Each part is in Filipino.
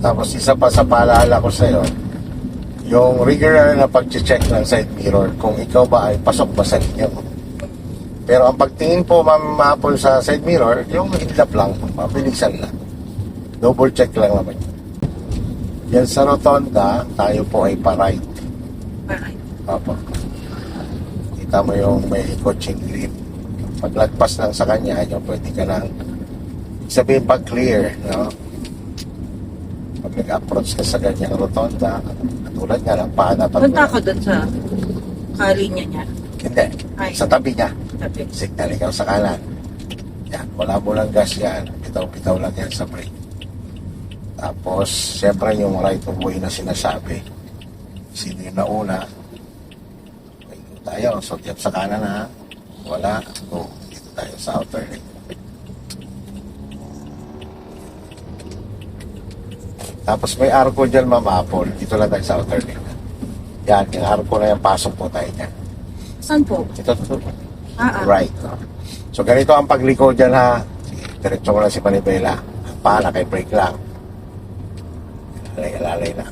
Tapos isa pa sa paalala ko sa'yo, yung regular na pag-check ng side mirror, kung ikaw ba ay pasok ba sa linya mo. Pero ang pagtingin po, Ma'am Apple, sa side mirror, yung hidlap lang, mabilisan lang. Double check lang naman. Yan sa rotonda, tayo po ay pa-right. Alright. Opo. Kita mo yung may coaching grip. Paglagpas lang sa kanya, yung pwede ka lang sabihin pag clear, no? Pag nag-approach ka sa ganyang rotonda, tulad nga ng pana. Punta ako dun sa kalinya niya. Hindi. Ay. Sa tabi niya. Sabi. Signal ikaw sa kanan. Yan. Wala mo lang gas yan. Bitaw-bitaw lang yan sa brake. Tapos, siyempre yung right of way na sinasabi. Sino yung nauna? Dito tayo. So, tiyap sa kanan ha. Wala. Go. Dito tayo sa outer lane. Tapos may arco dyan, Ma'am Apple. Dito lang tayo sa outer lane. Yan. Yung arco na yan. Pasok po tayo dyan. Saan po? Ito. Right. Right. So, ganito ang pagliko dyan ha. Sige, diretso mo lang si Panibela. Ang pala kay brake lang. Alalay na.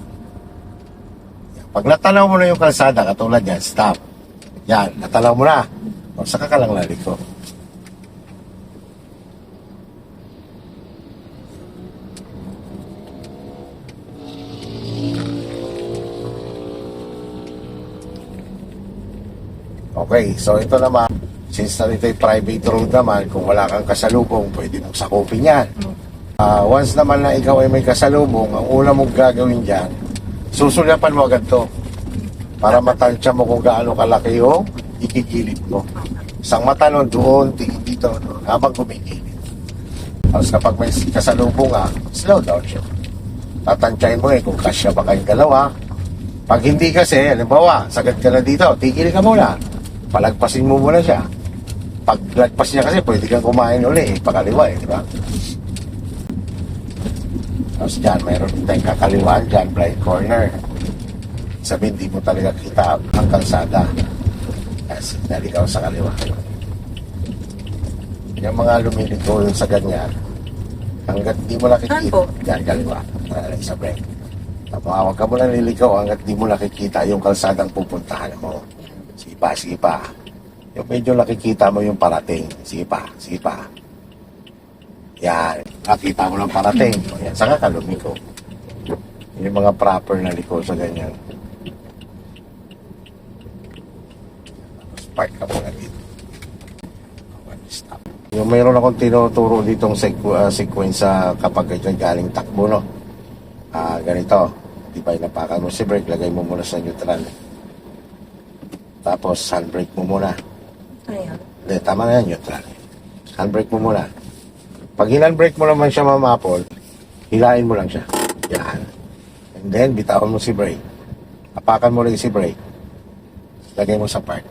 Pag natanaw mo na yung kalsada, katulad yan, stop. Yan, natanaw mo na. O, saka ka lang laliko. Okay, so ito naman, since narito ay private road naman, kung wala kang kasalubong, pwede mong sakupin yan. Once naman na ikaw ay may kasalubong, ang una mong gagawin dyan, susulyapan mo agad to para matansya mo kung gaano kalaki yung ikigilid mo. Isang mata nun doon, tingin dito, doon, habang kumigilid. Tapos kapag may kasalubong slow down siya. Tatansyahin mo kung kasya ba kayong dalawa. Pag hindi kasi, halimbawa, sagad ka na dito, tigil ka muna. Palagpasin mo muna siya. Pag lagpas niya kasi, pwede kang kumain uli, pakaliwa di ba? Tapos dyan, mayroon tayong kakaliwaan dyan, blind corner. Sabi, hindi mo talaga kita ang kalsada. Kasi naligaw sa kaliwa. Yung mga lumiliko yung sa ganyan, hanggat di mo nakikita, dyan, kaliwa, sa brake. Huwag ka mo lang liligaw hanggat di mo nakikita yung kalsadang pupuntahan mo. Sige pa. Yung medyo nakikita mo yung parating. Sige pa. Yan, nakita mo lang parating. Yan, saka ka lumiko. Yung mga proper na liko sa ganyan. Park ka muna dito. Stop. Yung mayroon akong tinuturo ditong sequence kapag ito galing takbo, no? Ganito. Di ba inapakan mo si brake, lagay mo muna sa neutral. Tapos handbrake mo muna. Ayan. Hindi, tama na yan, neutral. Handbrake mo muna. Pag hinandbrake mo naman siya, Ma'am Apple, hilain mo lang siya. Yan. And then, bitawan mo si brake. Apakan mo rin si brake. Lagay mo sa park.